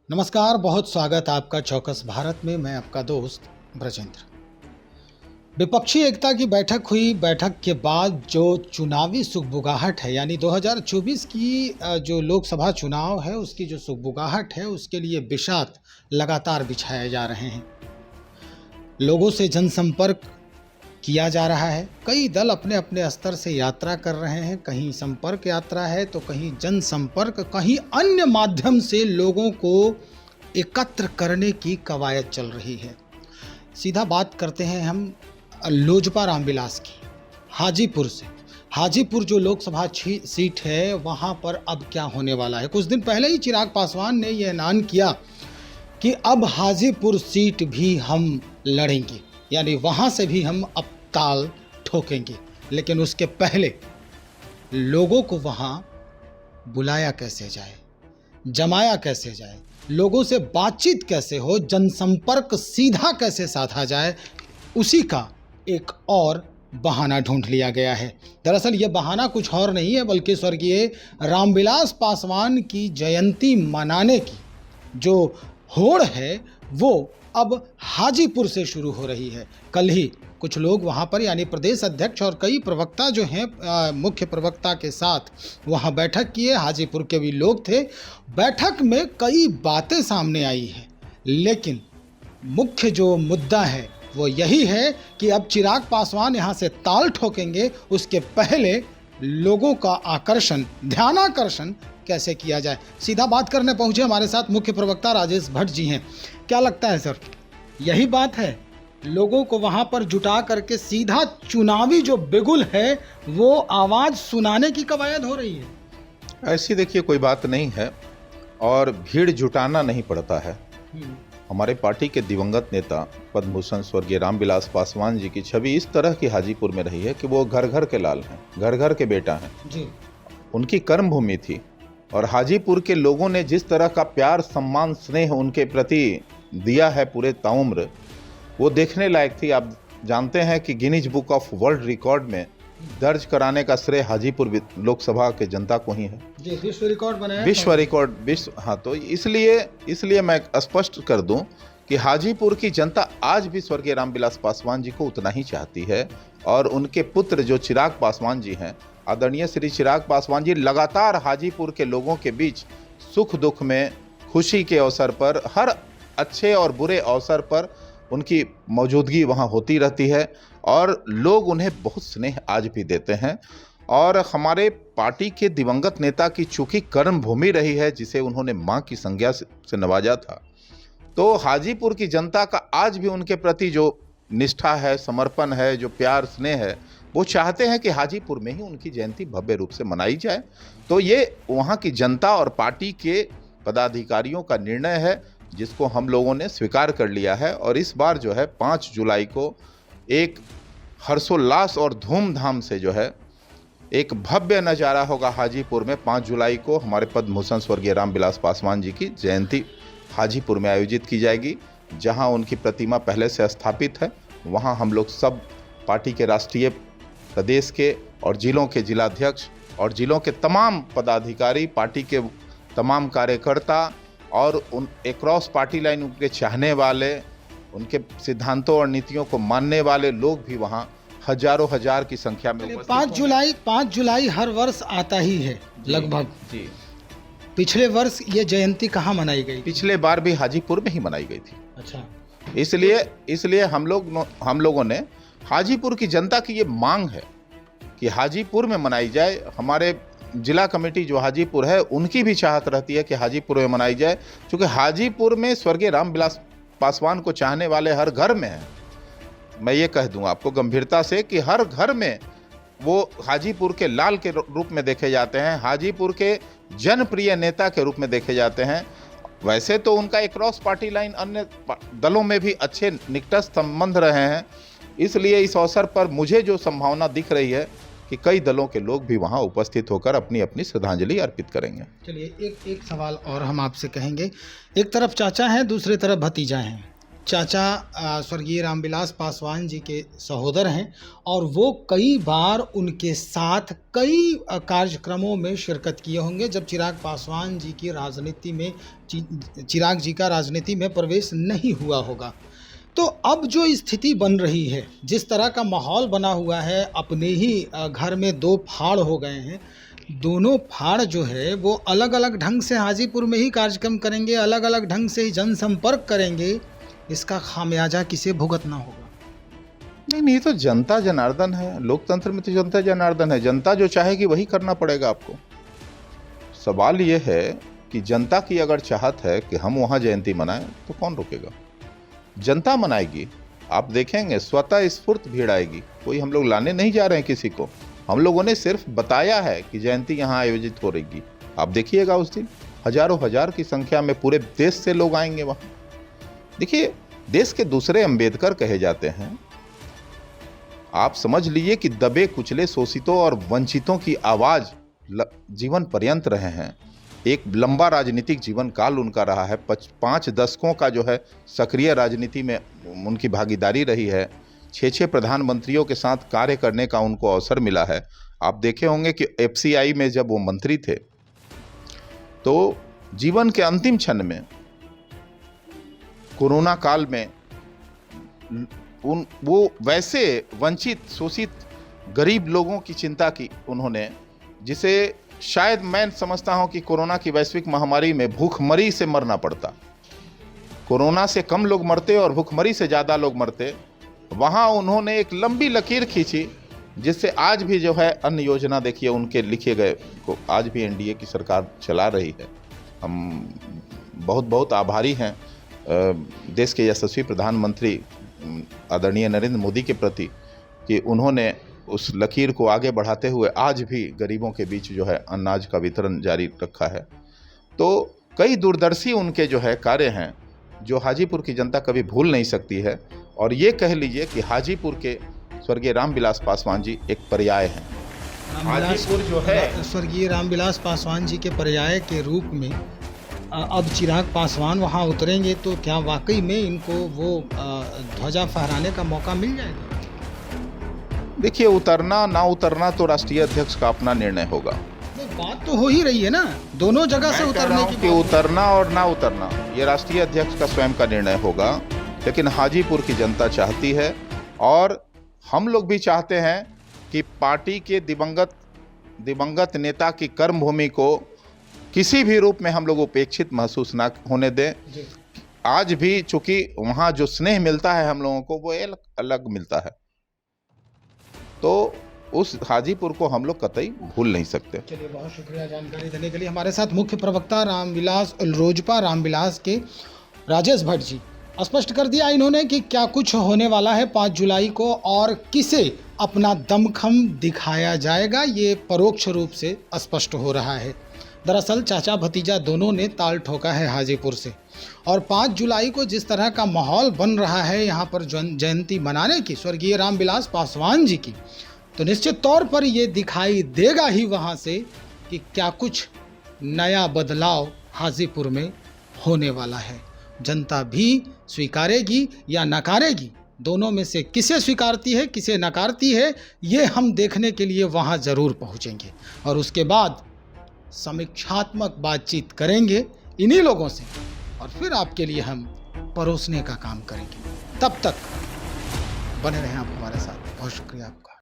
नमस्कार, बहुत स्वागत आपका चौकस भारत में। मैं आपका दोस्त ब्रजेंद्र। विपक्षी एकता की बैठक हुई। बैठक के बाद जो चुनावी सुगबुगाहट है, यानी 2024 की जो लोकसभा चुनाव है उसकी जो सुगबुगाहट है, उसके लिए बिसात लगातार बिछाए जा रहे हैं। लोगों से जनसंपर्क किया जा रहा है। कई दल अपने अपने स्तर से यात्रा कर रहे हैं। कहीं संपर्क यात्रा है तो कहीं जनसंपर्क, कहीं अन्य माध्यम से लोगों को एकत्र करने की कवायद चल रही है। सीधा बात करते हैं हम लोजपा रामविलास की, हाजीपुर से। हाजीपुर जो लोकसभा सीट है, वहाँ पर अब क्या होने वाला है। कुछ दिन पहले ही चिराग पासवान ने यह ऐलान किया कि अब हाजीपुर सीट भी हम लड़ेंगे, यानी वहाँ से भी हम अब ताल ठोकेंगे। लेकिन उसके पहले लोगों को वहाँ बुलाया कैसे जाए, जमाया कैसे जाए, लोगों से बातचीत कैसे हो, जनसंपर्क सीधा कैसे साधा जाए, उसी का एक और बहाना ढूंढ लिया गया है। दरअसल ये बहाना कुछ और नहीं है, बल्कि स्वर्गीय रामविलास पासवान की जयंती मनाने की जो होड़ है वो अब हाजीपुर से शुरू हो रही है। कल ही कुछ लोग वहाँ पर, यानी प्रदेश अध्यक्ष और कई प्रवक्ता जो हैं, मुख्य प्रवक्ता के साथ वहाँ बैठक किए। हाजीपुर के भी लोग थे। बैठक में कई बातें सामने आई हैं, लेकिन मुख्य जो मुद्दा है वो यही है कि अब चिराग पासवान यहाँ से ताल ठोकेंगे, उसके पहले लोगों का आकर्षण, ध्यानाकर्षण कैसे किया जाए। सीधा बात करने पहुंचे हमारे साथ मुख्य प्रवक्ता राजेश भट्ट जी हैं। क्या लगता है सर, यही बात है, लोगों को वहां पर जुटा करके सीधा चुनावी जो बिगुल है वो आवाज सुनाने की कवायद हो रही है? ऐसी देखिए कोई बात नहीं है और भीड़ जुटाना नहीं पड़ता है। हमारे पार्टी के दिवंगत नेता पद्म भूषण स्वर्गीय रामविलास पासवान जी की छवि इस तरह की हाजीपुर में रही है कि वो घर घर के लाल हैं, घर घर के बेटा हैं जी। उनकी कर्म भूमि थी और हाजीपुर के लोगों ने जिस तरह का प्यार, सम्मान, स्नेह उनके प्रति दिया है पूरे ताउम्र, वो देखने लायक थी। आप जानते हैं कि Guinness book of world record में दर्ज कराने का श्रेय हाजीपुर लोकसभा के जनता को ही है। जी, विश्व रिकॉर्ड बनाया, विश्व रिकॉर्ड, विश्व। हाँ, तो इसलिए मैं स्पष्ट कर दूं कि हाजीपुर की जनता आज भी स्वर्गीय रामविलास पासवान जी को उतना ही चाहती है और उनके पुत्र जो चिराग पासवान जी हैं, आदरणीय श्री चिराग पासवान जी लगातार हाजीपुर के लोगों के बीच सुख दुख में, खुशी के अवसर पर, हर अच्छे और बुरे अवसर पर उनकी मौजूदगी वहाँ होती रहती है और लोग उन्हें बहुत स्नेह आज भी देते हैं। और हमारे पार्टी के दिवंगत नेता की चूंकि कर्म भूमि रही है, जिसे उन्होंने मां की संज्ञा से नवाजा था, तो हाजीपुर की जनता का आज भी उनके प्रति जो निष्ठा है, समर्पण है, जो प्यार स्नेह है, वो चाहते हैं कि हाजीपुर में ही उनकी जयंती भव्य रूप से मनाई जाए। तो ये वहाँ की जनता और पार्टी के पदाधिकारियों का निर्णय है, जिसको हम लोगों ने स्वीकार कर लिया है। और इस बार जो है 5 जुलाई को एक हर्षोल्लास और धूमधाम से जो है एक भव्य नज़ारा होगा हाजीपुर में। 5 जुलाई को हमारे पद्म भूषण स्वर्गीय रामविलास पासवान जी की जयंती हाजीपुर में आयोजित की जाएगी, जहां उनकी प्रतिमा पहले से स्थापित है। वहां हम लोग सब पार्टी के राष्ट्रीय, प्रदेश के और जिलों के जिलाध्यक्ष और जिलों के तमाम पदाधिकारी, पार्टी के तमाम कार्यकर्ता और उन एक्रॉस पार्टी लाइन उनके चाहने वाले, उनके सिद्धांतों और नीतियों को मानने वाले लोग भी वहाँ हजारों हजार की संख्या में उपस्थित। 5 जुलाई हर वर्ष आता ही है लगभग जी। पिछले वर्ष ये जयंती कहाँ मनाई गई? पिछले बार भी हाजीपुर में ही मनाई गई थी। अच्छा। इसलिए हम लोगों ने, हाजीपुर की जनता की ये मांग है कि हाजीपुर में मनाई जाए। हमारे जिला कमेटी जो हाजीपुर है, उनकी भी चाहत रहती है कि हाजीपुर में मनाई जाए, क्योंकि हाजीपुर में स्वर्गीय रामविलास पासवान को चाहने वाले हर घर में हैं। मैं ये कह दूं आपको गंभीरता से कि हर घर में वो हाजीपुर के लाल के रूप में देखे जाते हैं, हाजीपुर के जनप्रिय नेता के रूप में देखे जाते हैं। वैसे तो उनका एक क्रॉस पार्टी लाइन अन्य दलों में भी अच्छे निकटस्थ संबंध रहे हैं। इसलिए इस अवसर पर मुझे जो संभावना दिख रही है कि कई दलों के लोग भी वहां उपस्थित होकर अपनी अपनी श्रद्धांजलि अर्पित करेंगे। चलिए, एक सवाल और हम आपसे कहेंगे। एक तरफ चाचा हैं, दूसरी तरफ भतीजा हैं, चाचा स्वर्गीय रामविलास पासवान जी के सहोदर हैं और वो कई बार उनके साथ कई कार्यक्रमों में शिरकत किए होंगे जब चिराग पासवान जी की राजनीति में चिराग जी का राजनीति में प्रवेश नहीं हुआ होगा। तो अब जो स्थिति बन रही है, जिस तरह का माहौल बना हुआ है, अपने ही घर में दो फाड़ हो गए हैं, दोनों फाड़ जो है वो अलग अलग ढंग से हाजीपुर में ही कार्यक्रम करेंगे, अलग अलग ढंग से ही जनसंपर्क करेंगे, इसका खामियाजा किसे भुगतना होगा? नहीं, ये तो जनता जनार्दन है। लोकतंत्र में तो जनता जनार्दन है। जनता जो चाहेगी वही करना पड़ेगा आपको। सवाल ये है कि जनता की अगर चाहत है कि हम वहाँ जयंती मनाएं तो कौन रोकेगा? जनता मनाएगी। आप देखेंगे स्वतः स्फूर्त भीड़ आएगी। कोई हम लोग लाने नहीं जा रहे हैं किसी को, हम लोगों ने सिर्फ बताया है कि जयंती यहाँ आयोजित हो रही। आप देखिएगा उस दिन हजारों हजार की संख्या में पूरे देश से लोग आएंगे वहाँ। देखिए, देश के दूसरे अंबेडकर कहे जाते हैं। आप समझ लीजिए कि दबे कुचले शोषितों और वंचितों की आवाज जीवन पर्यंत रहे हैं। एक लंबा राजनीतिक जीवन काल उनका रहा है। 5 दशकों का जो है सक्रिय राजनीति में उनकी भागीदारी रही है। 6 प्रधानमंत्रियों के साथ कार्य करने का उनको अवसर मिला है। आप देखे होंगे कि FCI में जब वो मंत्री थे तो जीवन के अंतिम क्षण में कोरोना काल में वो वैसे वंचित शोषित गरीब लोगों की चिंता की उन्होंने, जिसे शायद मैं समझता हूं कि कोरोना की वैश्विक महामारी में भूखमरी से मरना पड़ता। कोरोना से कम लोग मरते और भूखमरी से ज़्यादा लोग मरते। वहां उन्होंने एक लंबी लकीर खींची जिससे आज भी जो है अन्न योजना देखिए उनके लिखे गए को आज भी NDA की सरकार चला रही है। हम बहुत बहुत आभारी हैं देश के यशस्वी प्रधानमंत्री आदरणीय नरेंद्र मोदी के प्रति कि उन्होंने उस लकीर को आगे बढ़ाते हुए आज भी गरीबों के बीच जो है अनाज का वितरण जारी रखा है। तो कई दूरदर्शी उनके जो है कार्य हैं जो हाजीपुर की जनता कभी भूल नहीं सकती है। और ये कह लीजिए कि हाजीपुर के स्वर्गीय रामविलास पासवान जी एक पर्याय हैं। हाजीपुर जो है स्वर्गीय रामविलास पासवान जी के पर्याय के रूप में अब चिराग पासवान वहां उतरेंगे तो क्या वाकई में इनको वो ध्वजा फहराने का मौका मिल जाएगा? देखिए, उतरना ना उतरना तो राष्ट्रीय अध्यक्ष का अपना निर्णय होगा। बात तो हो ही रही है ना, दोनों जगह से उतरने की। कि उतरना और ना उतरना ये राष्ट्रीय अध्यक्ष का स्वयं का निर्णय होगा। लेकिन हाजीपुर की जनता चाहती है और हम लोग भी चाहते हैं कि पार्टी के दिवंगत नेता की कर्मभूमि को किसी भी रूप में हम लोग उपेक्षित महसूस ना होने दें। आज भी चूंकि वहाँ जो स्नेह मिलता है हम लोगों को वो अलग मिलता है, तो उस हाजीपुर को हम लोग कतई भूल नहीं सकते। चलिए, बहुत शुक्रिया जानकारी देने के लिए। हमारे साथ मुख्य प्रवक्ता लोजपा रामविलास के राजेश भट्ट जी स्पष्ट कर दिया इन्होंने कि क्या कुछ होने वाला है 5 जुलाई को और किसे अपना दमखम दिखाया जाएगा, ये परोक्ष रूप से स्पष्ट हो रहा है। दरअसल चाचा भतीजा दोनों ने ताल ठोका है हाजीपुर से और 5 जुलाई को जिस तरह का माहौल बन रहा है यहाँ पर जयंती मनाने की स्वर्गीय रामविलास पासवान जी की, तो निश्चित तौर पर ये दिखाई देगा ही वहाँ से कि क्या कुछ नया बदलाव हाजीपुर में होने वाला है। जनता भी स्वीकारेगी या नकारेगी, दोनों में से किसे स्वीकारती है किसे नकारती है, ये हम देखने के लिए वहाँ ज़रूर पहुँचेंगे और उसके बाद समीक्षात्मक बातचीत करेंगे इन्हीं लोगों से और फिर आपके लिए हम परोसने का काम करेंगे। तब तक बने रहें आप हमारे साथ। बहुत शुक्रिया आपका।